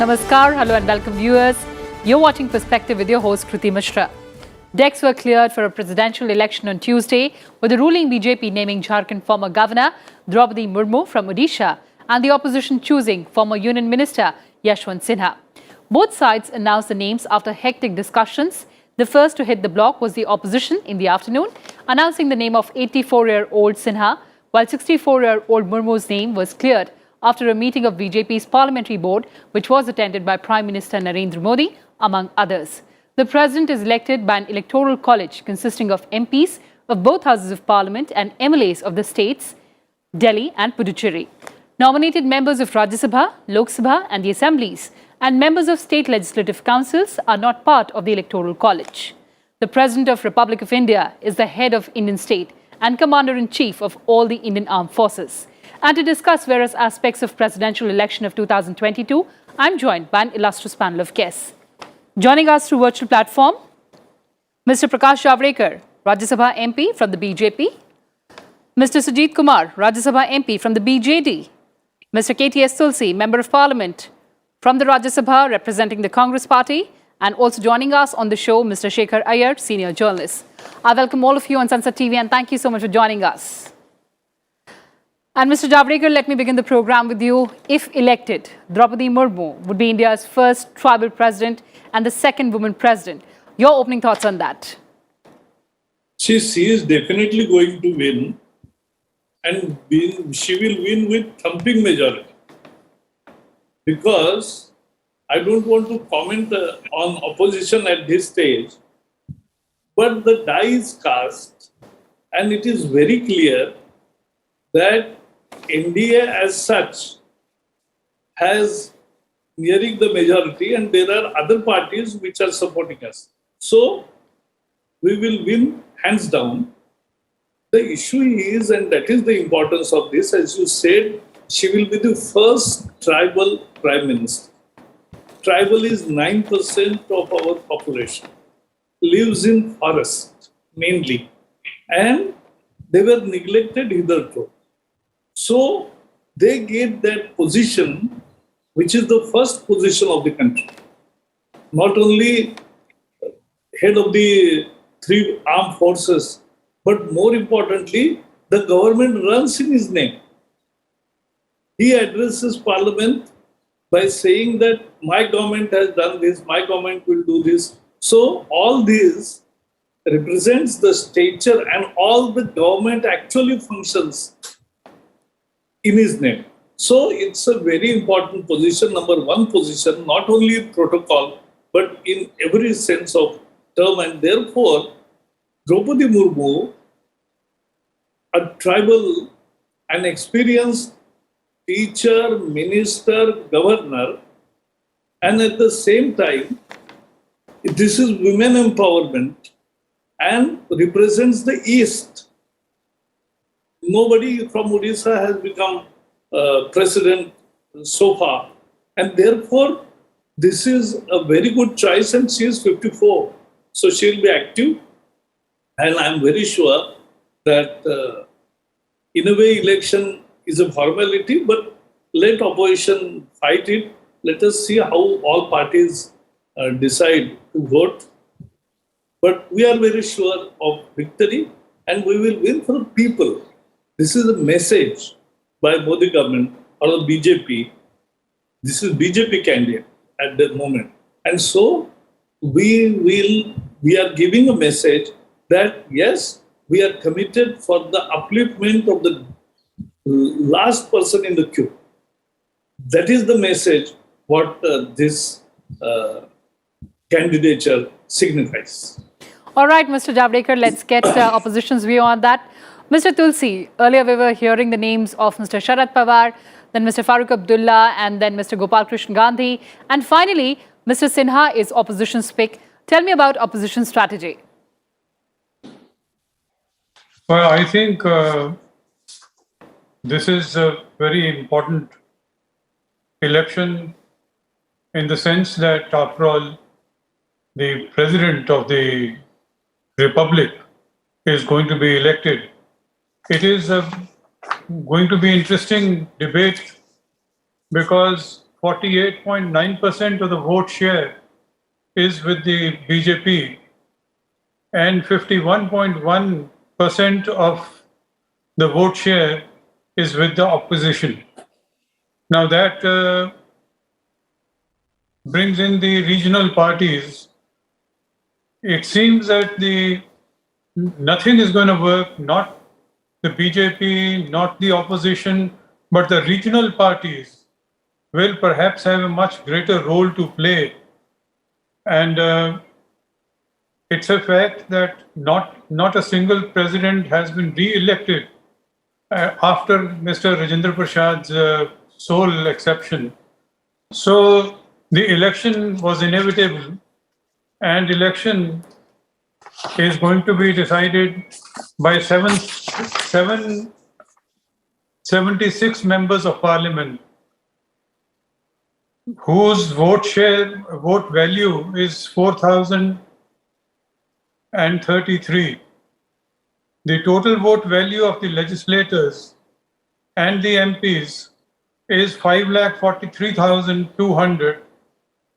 Namaskar, hello and welcome viewers. You're watching Perspective with your host Kruti Mishra. Decks were cleared for a presidential election on Tuesday, with the ruling BJP naming Jharkhand former governor Draupadi Murmu from Odisha and the opposition choosing former Union Minister Yashwant Sinha. Both sides announced the names after hectic discussions. The first to hit the block was the opposition in the afternoon, announcing the name of 84-year-old Sinha, while 64-year-old Murmu's name was cleared after a meeting of BJP's parliamentary board, which was attended by Prime Minister Narendra Modi, among others. The president is elected by an electoral college consisting of MPs of both houses of parliament and MLAs of the states, Delhi and Puducherry. Nominated members of Rajya Sabha, Lok Sabha and the assemblies and members of state legislative councils are not part of the electoral college. The President of Republic of India is the head of Indian state and commander-in-chief of all the Indian armed forces. And to discuss various aspects of presidential election of 2022, I'm joined by an illustrious panel of guests. Joining us through virtual platform, Mr. Prakash Javadekar, Rajya Sabha MP from the BJP, Mr. Sujit Kumar, Rajya Sabha MP from the BJD, Mr. KTS Tulsi, Member of Parliament from the Rajya Sabha representing the Congress Party, and also joining us on the show, Mr. Shekhar Iyer, Senior Journalist. I welcome all of you on Sansad TV and thank you so much for joining us. And Mr. Javadekar, let me begin the program with you. If elected, Draupadi Murmu would be India's first tribal president and the second woman president. Your opening thoughts on that? She is definitely going to win, and she will win with thumping majority. Because I don't want to comment on opposition at this stage, but the die is cast, and it is very clear that India as such has nearing the majority, and there are other parties which are supporting us. So we will win hands down. The issue is, and that is the importance of this, as you said, she will be the first tribal prime minister. Tribal is 9% of our population, lives in forest mainly, and they were neglected hitherto. So they get that position, which is the first position of the country. Not only head of the three armed forces, but more importantly, the government runs in his name. He addresses parliament by saying that my government has done this, my government will do this. So all this represents the stature, and all the government actually functions in his name. So it's a very important position, number one position, not only protocol, but in every sense of term. And therefore, Draupadi Murmu, a tribal, an experienced teacher, minister, governor, and at the same time, this is women empowerment and represents the East. Nobody from Odisha has become president so far. And therefore, this is a very good choice, and she is 54. So she will be active. And I'm very sure that in a way election is a formality, but let opposition fight it. Let us see how all parties decide to vote. But we are very sure of victory, and we will win for the people. This is a message by Modi government or the BJP. This is BJP candidate at the moment. And so we are giving a message that yes, we are committed for the upliftment of the last person in the queue. That is the message what this candidature signifies. All right, Mr. Javadekar, let's get opposition's view on that. Mr. Tulsi, earlier we were hearing the names of Mr. Sharad Pawar, then Mr. Farooq Abdullah, and then Mr. Gopal Krishna Gandhi. And finally, Mr. Sinha is opposition's pick. Tell me about opposition strategy. Well, I think this is a very important election in the sense that, after all, the President of the Republic is going to be elected. It is going to be interesting debate because 48.9% of the vote share is with the BJP, and 51.1% of the vote share is with the opposition. Now that brings in the regional parties. It seems that nothing is going to work, not the BJP, not the opposition, but the regional parties will perhaps have a much greater role to play. And it's a fact that not a single president has been re-elected after Mr. Rajendra Prasad's sole exception. So the election was inevitable, and election is going to be decided by 76 members of parliament, whose vote value is 4,033. The total vote value of the legislators and the MPs is 5,43,200,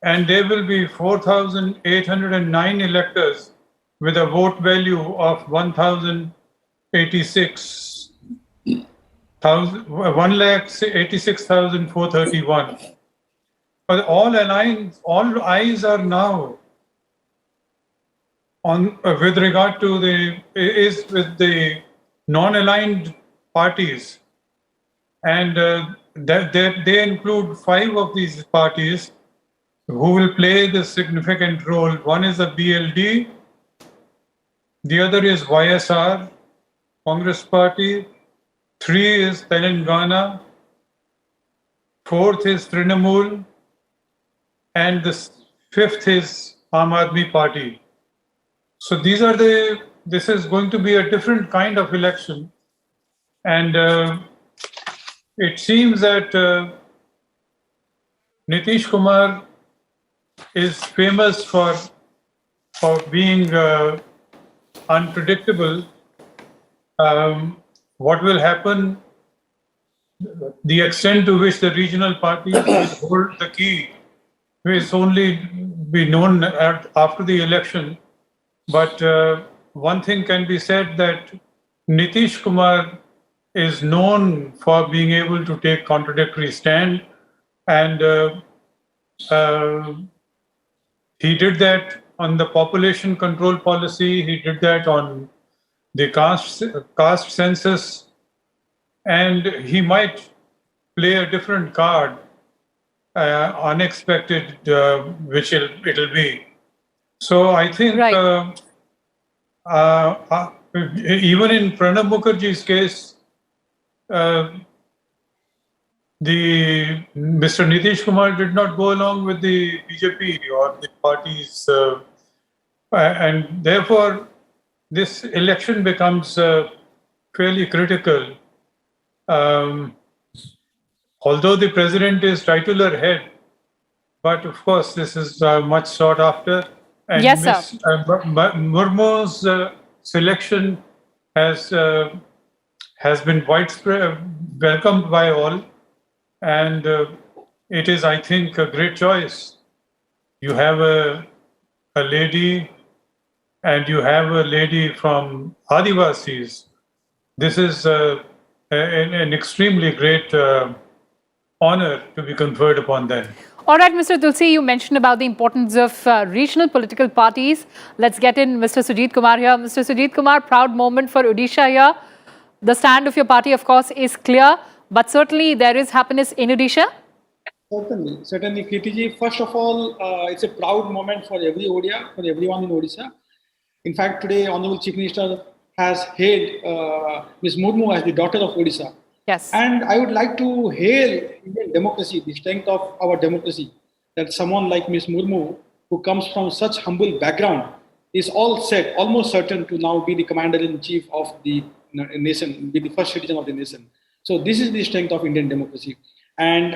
and there will be 4,809 electors with a vote value of 1,86,431. But all eyes are now on with regard to with the non-aligned parties, and they include 5 of these parties who will play the significant role. One is the BLD, the other is YSR, Congress Party, 3 is Telangana, 4th is Trinamool, and the 5th is Aam Aadmi Party. So this is going to be a different kind of election, and it seems that Nitish Kumar is famous for being unpredictable. What will happen, the extent to which the regional parties will hold the key, will only be known after the election. But one thing can be said, that Nitish Kumar is known for being able to take contradictory stand, and he did that on the population control policy, he did that on the caste census, and he might play a different card, unexpected, which it'll be. So I think Right. Even in Pranab Mukherjee's case, Mr. Nitish Kumar did not go along with the BJP or the parties, and therefore this election becomes fairly critical. Although the president is titular head, but of course this is much sought after. And Yes, sir. Ms. Murmu's selection has been widespread, welcomed by all, and it is, I think, a great choice. You have a lady, and you have a lady from Adivasis. This is an extremely great honor to be conferred upon them. All right, Mr. Tulsi, you mentioned about the importance of regional political parties. Let's get in Mr. Sujit Kumar here. Mr. Sujit Kumar, proud moment for Odisha here. The stand of your party, of course, is clear, but certainly there is happiness in Odisha. Certainly, Kirtiji. First of all, it's a proud moment for every Odia, for everyone in Odisha. In fact, today, Honorable Chief Minister has hailed Ms. Murmu as the daughter of Odisha. Yes. And I would like to hail Indian democracy, the strength of our democracy, that someone like Ms. Murmu, who comes from such humble background, is almost certain to now be the commander-in-chief of the nation, be the first citizen of the nation. So this is the strength of Indian democracy. And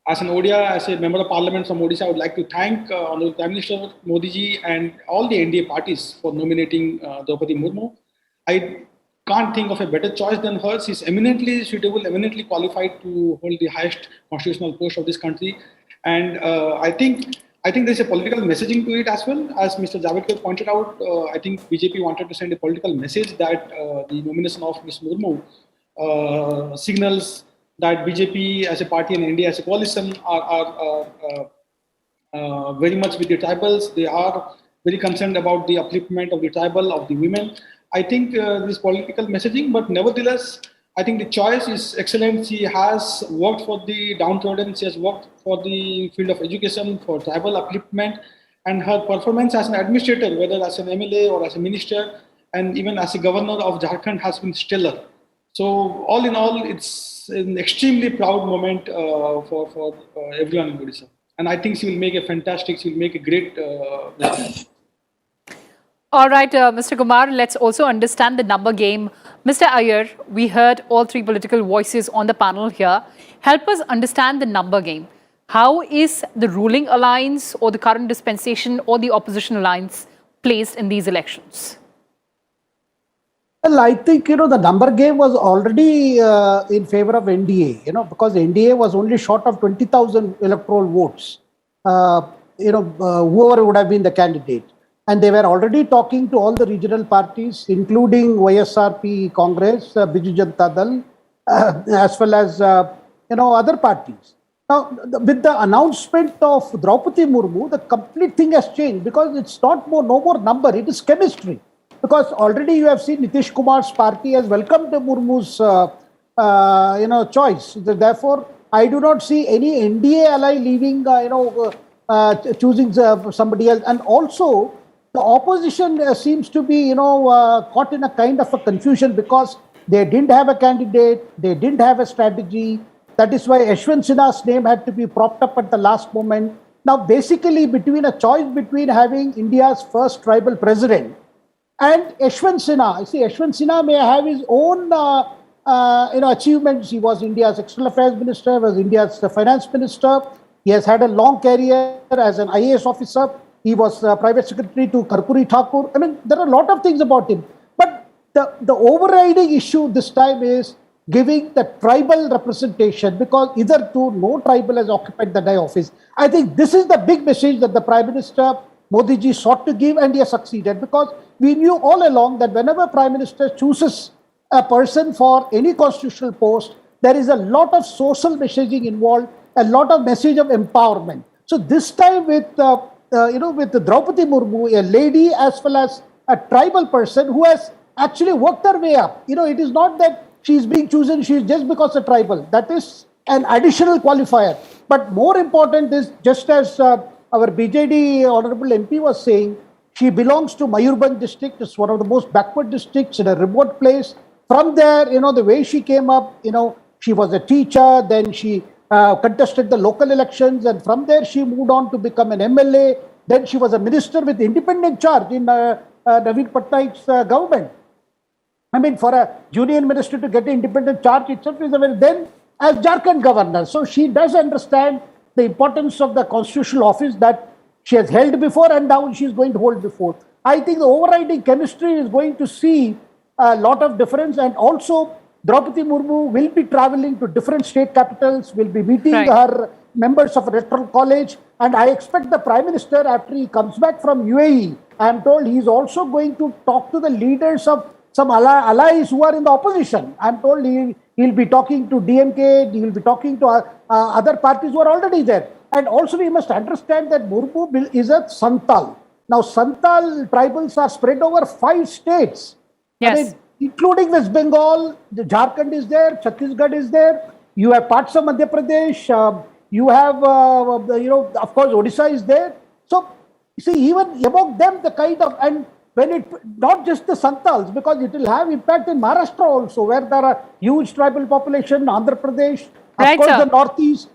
as an Odia, as a member of parliament from Odisha, I would like to thank Honorable Prime Minister Modi ji and all the NDA parties for nominating Draupadi Murmu. I can't think of a better choice than her. She's eminently suitable, eminently qualified to hold the highest constitutional post of this country. And I think there's a political messaging to it as well. As Mr. Javadekar pointed out, I think BJP wanted to send a political message that the nomination of Ms. Murmu signals that BJP as a party and India as a coalition are very much with the tribals. They are very concerned about the upliftment of the tribal, of the women. I think this political messaging, but nevertheless, I think the choice is excellent. She has worked for the downtrodden. She has worked for the field of education, for tribal upliftment, and her performance as an administrator, whether as an MLA or as a minister, and even as a governor of Jharkhand, has been stellar. So, all in all, it's an extremely proud moment for everyone in Odisha. And I think she will make a great All right, Mr. Kumar, let's also understand the number game. Mr. Iyer, we heard all three political voices on the panel here. Help us understand the number game. How is the ruling alliance or the current dispensation or the opposition alliance placed in these elections? Well, I think, the number game was already in favor of NDA, because NDA was only short of 20,000 electoral votes, whoever would have been the candidate. And they were already talking to all the regional parties, including YSRP Congress, Biju Janata Dal, as well as, other parties. Now, with the announcement of Draupadi Murmu, the complete thing has changed because it's no more number, it is chemistry. Because already you have seen Nitish Kumar's party has welcomed Murmu's, choice. Therefore, I do not see any NDA ally leaving, choosing somebody else. And also, the opposition seems to be, caught in a kind of a confusion because they didn't have a candidate, they didn't have a strategy. That is why Yashwant Sinha's name had to be propped up at the last moment. Now, basically, between a choice between having India's first tribal president and Yashwant Sinha, Yashwant Sinha may have his own, achievements. He was India's External Affairs Minister, was India's Finance Minister. He has had a long career as an IAS officer. He was private secretary to Karpuri Thakur. I mean, there are a lot of things about him. But the overriding issue this time is giving the tribal representation because hitherto no tribal has occupied the office. I think this is the big message that the Prime Minister Modi ji sought to give and he has succeeded because we knew all along that whenever Prime Minister chooses a person for any constitutional post, there is a lot of social messaging involved, a lot of message of empowerment. So this time with the Draupadi Murmu, a lady as well as a tribal person who has actually worked her way up. It is not that she's being chosen, she's just because of tribal. That is an additional qualifier. But more important is, just as our BJD Honorable MP was saying, she belongs to Mayurbhanj district. It's one of the most backward districts in a remote place. From there, the way she came up, she was a teacher, then she contested the local elections, and from there she moved on to become an MLA. Then she was a minister with independent charge in Naveen Patnaik's government. I mean, for a union minister to get an independent charge itself is a very, then as Jharkhand governor. So she does understand the importance of the constitutional office that she has held before and now she is going to hold before. I think the overriding chemistry is going to see a lot of difference, and also Draupadi Murmu will be traveling to different state capitals, will be meeting her members of Electoral College, and I expect the Prime Minister, after he comes back from UAE, I am told he is also going to talk to the leaders of some allies who are in the opposition. I am told he will be talking to DMK, he will be talking to other parties who are already there. And also we must understand that Murmu is a Santal. Now Santal tribals are spread over 5 states. Yes. I mean, including West Bengal, Jharkhand is there, Chhattisgarh is there, you have parts of Madhya Pradesh, you have, of course, Odisha is there. So, see, even among them, the kind of, and when it, not just the Santals, because it will have impact in Maharashtra also, where there are huge tribal population, Andhra Pradesh, of course, the Northeast.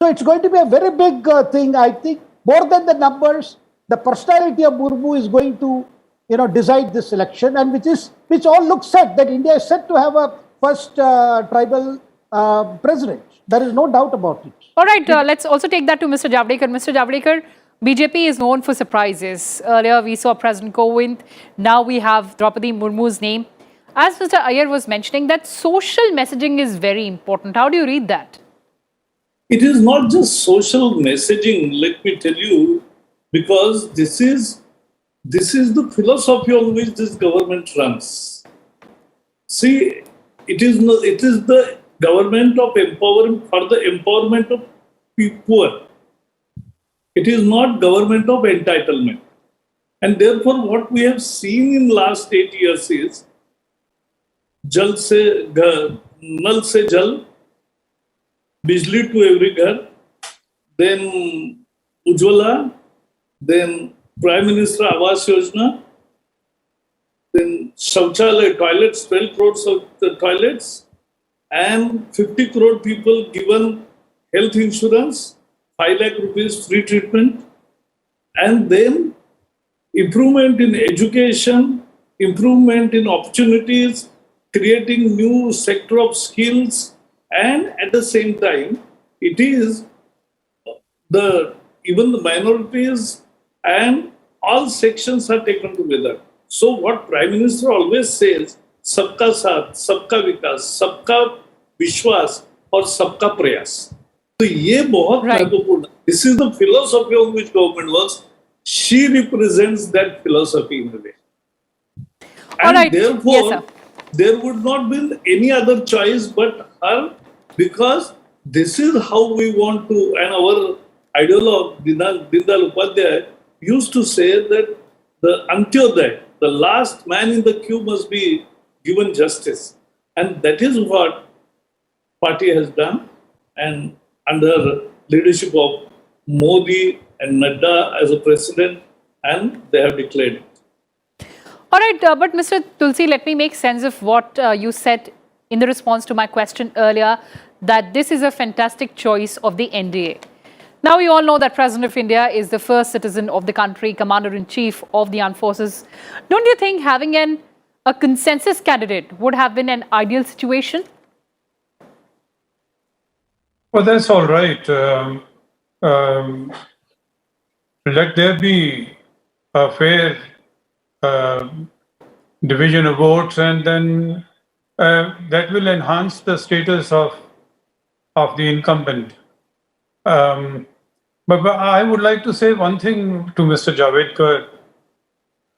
So, it's going to be a very big thing, I think, more than the numbers. The personality of Murmu is going to decide this election, and which all looks set that India is set to have a first tribal president. There is no doubt about it. All right, let's also take that to Mr. Javadekar. Mr. Javadekar, BJP is known for surprises. Earlier, we saw President Kovind. Now we have Draupadi Murmu's name. As Mr. Iyer was mentioning, that social messaging is very important. How do you read that? It is not just social messaging, let me tell you, because this is the philosophy on which this government runs. See, it is the government of empowering for the empowerment of poor. It is not government of entitlement. And therefore, what we have seen in last 8 years is जल से नल से जल, बिजली to every घर, then Ujjwala, then Prime Minister Awas Yojana, then Shauchalaya toilets, 12 crores of the toilets, and 50 crore people given health insurance, 5 lakh rupees free treatment, and then improvement in education, improvement in opportunities, creating new sector of skills, and at the same time, it is even the minorities and all sections are taken together. So what Prime Minister always says, सबका साथ, सबका विकास, सबका विश्वास और सबका प्रयास. तो ये बहुत महत्वपूर्ण. This is the philosophy on which government works. She represents that philosophy in a way. And therefore, yes, sir, there would not be any other choice but her, because this is how we want to, and our ideologue Dindal Upadhyay used to say that the Antyodaya, the last man in the queue, must be given justice. And that is what party has done, and under leadership of Modi and Nadda as a president, and they have declared it. All right, but Mr. Tulsi, let me make sense of what you said in the response to my question earlier, that this is a fantastic choice of the NDA. Now, we all know that President of India is the first citizen of the country, Commander-in-Chief of the Armed Forces. Don't you think having a consensus candidate would have been an ideal situation? Well, that's all right. Let there be a fair division of votes, and then that will enhance the status of the incumbent. But I would like to say one thing to Mr. Javadekar,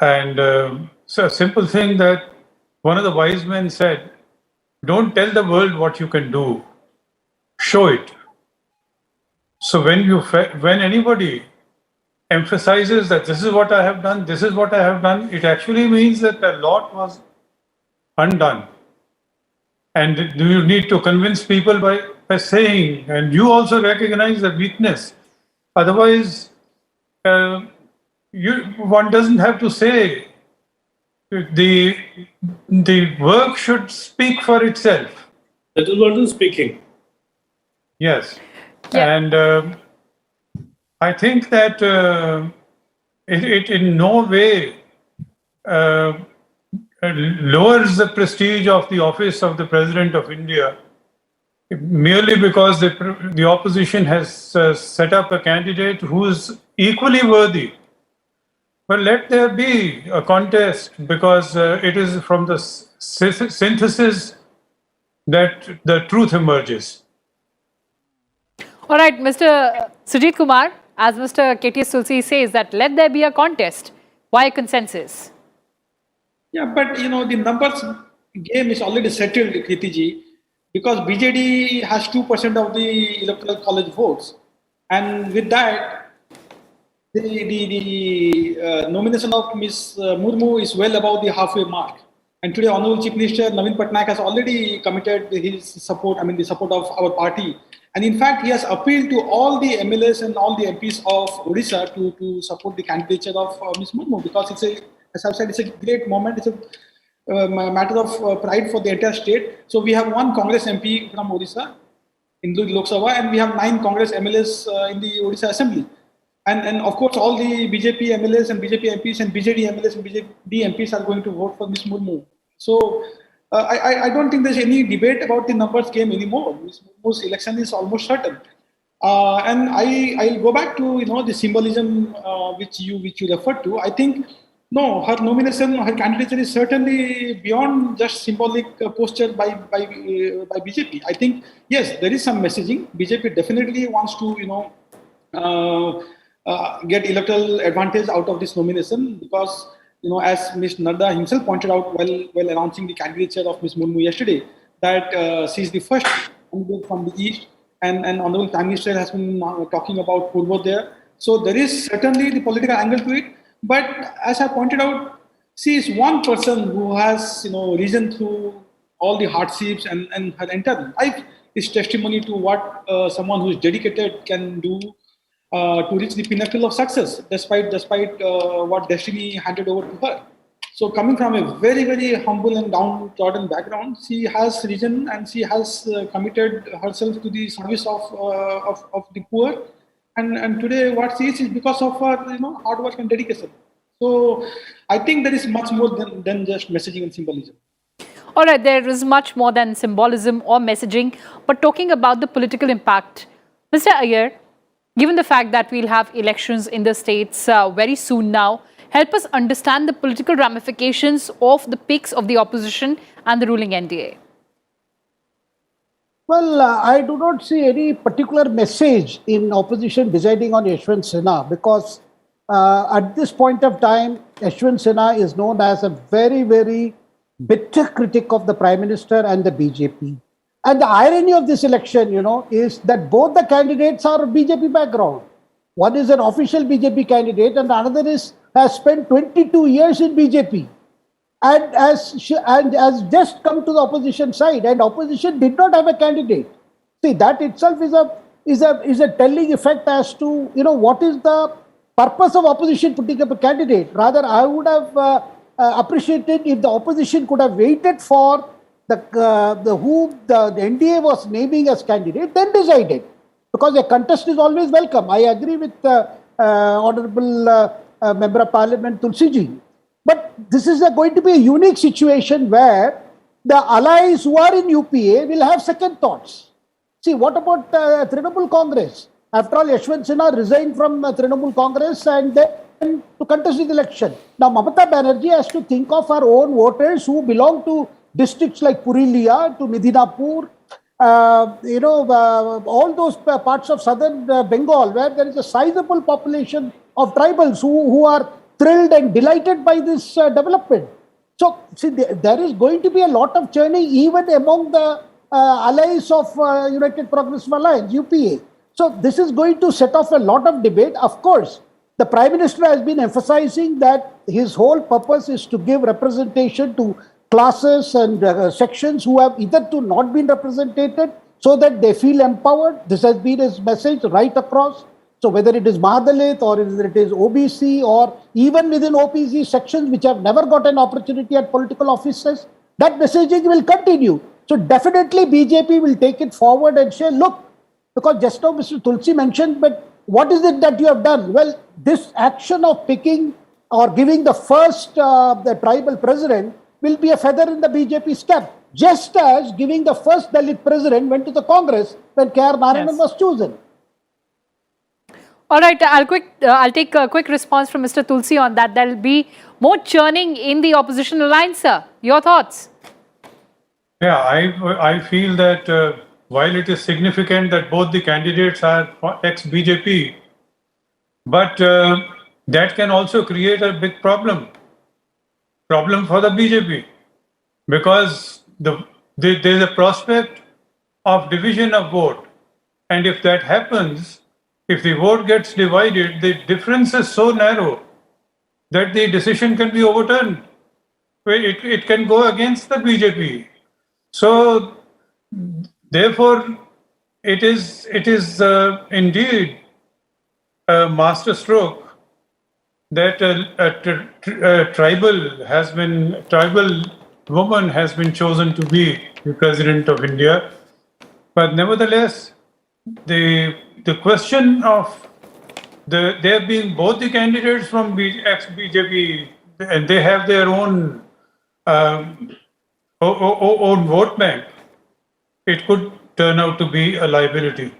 and so a simple thing that one of the wise men said: "Don't tell the world what you can do, show it." So when anybody emphasizes that this is what I have done, this is what I have done, it actually means that a lot was undone. And you need to convince people by saying, and you also recognize the weakness. Otherwise, one doesn't have to say. The work should speak for itself. That is what is speaking. Yes. Yeah. And I think that it in no way lowers the prestige of the office of the President of India, merely because the opposition has set up a candidate who is equally worthy. But let there be a contest, because it is from the synthesis that the truth emerges. All right, Mr. Sujit Kumar, as Mr. KTS Tulsi says, that let there be a contest. Why a consensus? Yeah, but the numbers game is already settled, Kritiji, because BJD has 2% of the electoral college votes, and with that, the nomination of Ms. Murmu is well above the halfway mark. And today, Honorable Chief Minister Naveen Patnaik has already committed his support, the support of our party. And in fact, he has appealed to all the MLAs and all the MPs of Odisha to support the candidature of Ms. Murmu, because as I've said, it's a great moment. It's a matter of pride for the entire state. So we have one Congress MP from Odisha in the Lok Sabha, and we have 9 Congress MLAs in the Odisha Assembly. And of course, all the BJP MLAs and BJP MPs and BJD MLAs and BJD MPs are going to vote for Ms. Murmu. So I don't think there's any debate about the numbers game anymore. Ms. Murmu's election is almost certain. And I'll go back to the symbolism which you referred to. I think No, her nomination, her candidature is certainly beyond just symbolic posture by BJP. I think yes, there is some messaging. BJP definitely wants to get electoral advantage out of this nomination because as Ms. Nadda himself pointed out while announcing the candidature of Ms. Murmu yesterday, that she is the first candidate from the east, and Honorable Prime Minister has been talking about Purvodaya. So there is certainly the political angle to it. But as I pointed out, she is one person who has risen through all the hardships, and her entire life is testimony to what someone who is dedicated can do to reach the pinnacle of success, despite what destiny handed over to her. So coming from a very, very humble and downtrodden background, she has risen and she has committed herself to the service of the poor. And today what she is because of her hard work and dedication. So I think there is much more than just messaging and symbolism. All right, there is much more than symbolism or messaging, but talking about the political impact, Mr. Iyer, given the fact that we'll have elections in the states very soon now, help us understand the political ramifications of the picks of the opposition and the ruling NDA. Well, I do not see any particular message in opposition deciding on Yashwant Sinha because at this point of time, Yashwant Sinha is known as a very, very bitter critic of the Prime Minister and the BJP. And the irony of this election, is that both the candidates are BJP background. One is an official BJP candidate and another has spent 22 years in BJP. And has just come to the opposition side, and opposition did not have a candidate. See, that itself is a telling effect as to what is the purpose of opposition putting up a candidate. Rather, I would have appreciated if the opposition could have waited for the NDA was naming as candidate, then decided. Because a contest is always welcome. I agree with Honorable Member of Parliament Tulsi ji. But this is going to be a unique situation where the allies who are in UPA will have second thoughts. See, what about Trinamool Congress? After all, Yashwant Sinha resigned from Trinamool Congress and then to contest the election. Now, Mamata Banerjee has to think of her own voters who belong to districts like Purulia, to Midinapur, all those parts of southern Bengal where there is a sizable population of tribals who are thrilled and delighted by this development. So, see, there is going to be a lot of churning even among the allies of United Progressive Alliance, UPA. So, this is going to set off a lot of debate. Of course, the Prime Minister has been emphasizing that his whole purpose is to give representation to classes and sections who have hitherto not been represented so that they feel empowered. This has been his message right across. So whether it is Mahadalit or whether it is OBC or even within OPC sections which have never got an opportunity at political offices, that messaging will continue. So definitely BJP will take it forward and say, look, because just now Mr. Tulsi mentioned, but what is it that you have done? Well, this action of picking or giving the first the tribal president will be a feather in the BJP's cap, just as giving the first Dalit president went to the Congress when K.R. Narayanan was chosen. All right, I'll take a quick response from Mr. Tulsi on that. There will be more churning in the opposition alliance, sir. Your thoughts? Yeah, I feel that while it is significant that both the candidates are ex-BJP, but that can also create a big problem for the BJP, because there is a prospect of division of vote, and if that happens, if the vote gets divided, the difference is so narrow that the decision can be overturned. It can go against the BJP. So, therefore, it is indeed a masterstroke that a tribal woman has been chosen to be the President of India. But nevertheless, the question of there being both the candidates from ex-BJP, and they have their own vote bank, it could turn out to be a liability.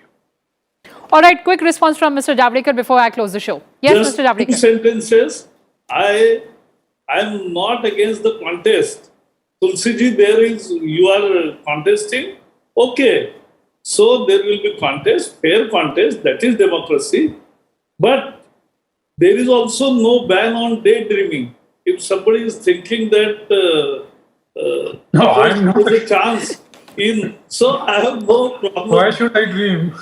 All right, quick response from Mr. Javadekar before I close the show. Yes, Just Mr. Javadekar. 2 sentences. I I am not against the contest. Tulsiji, you are contesting. Okay. So there will be contest, fair contest, that is democracy. But there is also no ban on daydreaming. If somebody is thinking that No, I'm not. there's a chance in, so I have no problem. Why should I dream?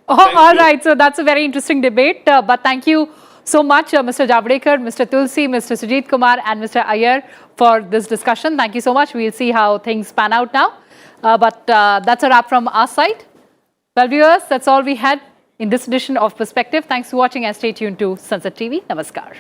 All right, so that's a very interesting debate. But thank you so much, Mr. Javadekar, Mr. Tulsi, Mr. Sujit Kumar, and Mr. Iyer for this discussion. Thank you so much. We'll see how things pan out now. But that's a wrap from our side. Well, viewers, that's all we had in this edition of Perspective. Thanks for watching and stay tuned to Sansad TV. Namaskar.